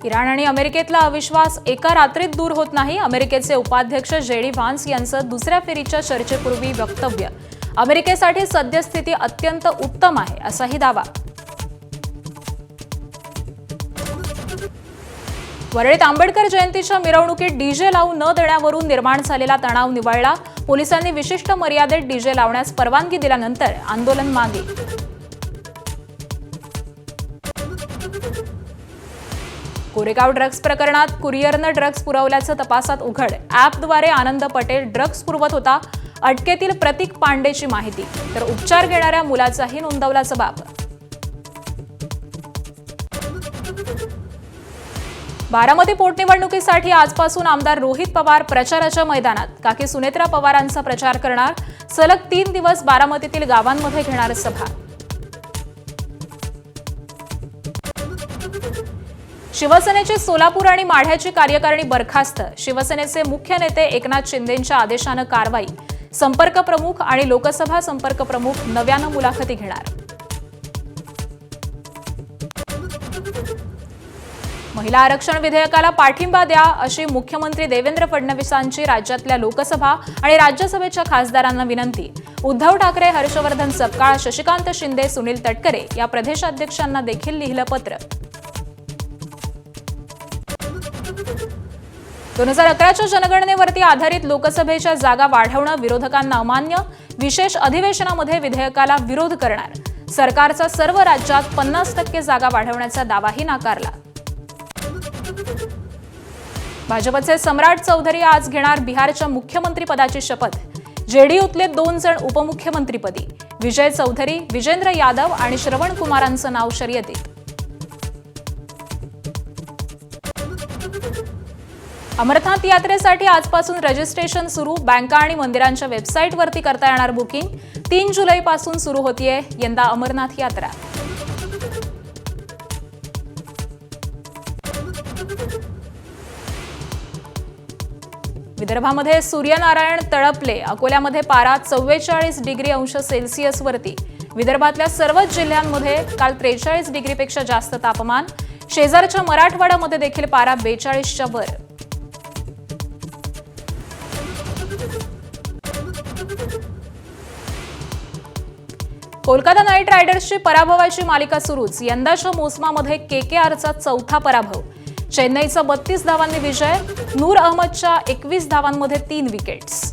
Iran आणि अमेरिकेतला अविश्वास एका रात्रीत दूर होत नाही. अमेरिकेचे उपाध्यक्ष जेडी व्हान्स यांचं दुसऱ्या फेरीच्या चर्चेपूर्वी वक्तव्य. अमेरिकेसाठी सद्यस्थिती अत्यंत उत्तम आहे असाही दावा. वरळीत आंबेडकर जयंतीच्या मिरवणुकीत डीजे लावू न देण्यावरून निर्माण झालेला तणाव निवळला. पोलिसांनी विशिष्ट मर्यादेत डीजे लावण्यास परवानगी दिल्यानंतर आंदोलन मागे. कोरेगाव ड्रग्ज प्रकरणात कुरिअरनं ड्रग्ज पुरवल्याचं तपासात उघड. ॲपद्वारे आनंद पटेल ड्रग्ज पुरवत होता. अटकेतील प्रतीक पांडेची माहिती तर उपचार घेणाऱ्या मुलाचाही नोंदवला जबाब. बारामती पोटनिवडणुकीसाठी आजपासून आमदार रोहित पवार प्रचाराच्या मैदानात. काकी सुनेत्रा पवारांचा प्रचार करणार. सलग 3 दिवस बारामतीतील गावांमध्ये घेणार सभा. शिवसेनेची सोलापूर आणि माढ्याची कार्यकारिणी बरखास्त. शिवसेनेचे मुख्य नेते एकनाथ शिंदेंच्या आदेशानं कारवाई. संपर्क प्रमुख आणि लोकसभा संपर्क प्रमुख नव्यानं मुलाखती घेणार. महिला आरक्षण विधेयकाला पाठिंबा द्या अशी मुख्यमंत्री देवेंद्र फडणवीसांची राज्यातल्या लोकसभा आणि राज्यसभेच्या खासदारांना विनंती. उद्धव ठाकरे, हर्षवर्धन सपकाळ, शशिकांत शिंदे, सुनील तटकरे या प्रदेशाध्यक्षांना देखील लिहिलं पत्र. 2011च्या जनगणनेवरती आधारित लोकसभेच्या जागा वाढवणं विरोधकांना अमान्य. विशेष अधिवेशनामध्ये विधेयकाला विरोध करणार. सरकारचा सर्व राज्यात 50% जागा वाढवण्याचा दावाही नाकारला. भाजपचे सम्राट चौधरी आज घेणार बिहारच्या मुख्यमंत्रीपदाची शपथ. जेडीयूतले 2 जण उपमुख्यमंत्रीपदी. विजय चौधरी, विजेंद्र यादव आणि श्रवण कुमारांचं नाव शर्यतीत. अमरनाथ यात्रेसाठी आजपासून रजिस्ट्रेशन सुरू. बँका आणि मंदिरांच्या वेबसाईटवरती करता येणार बुकिंग. 3 जुलैपासून सुरू होतीये यंदा अमरनाथ यात्रा. विदर्भामध्ये सूर्यनारायण तळपले. अकोल्यामध्ये पारा 44 डिग्री अंश सेल्सिअसवरती. विदर्भातल्या सर्वच जिल्ह्यांमध्ये काल 43 डिग्रीपेक्षा जास्त तापमान. शेजारच्या मराठवाड्यामध्ये देखील पारा 42च्या वर. कोलकाता नाईट रायडर्सची पराभवाची मालिका सुरूच. यंदाच्या मोसमामध्ये केकेआरचा 4था पराभव. चेन्नईचा 32 धावांनी विजय. नूर अहमदच्या 21 धावांमध्ये 3 विकेट्स.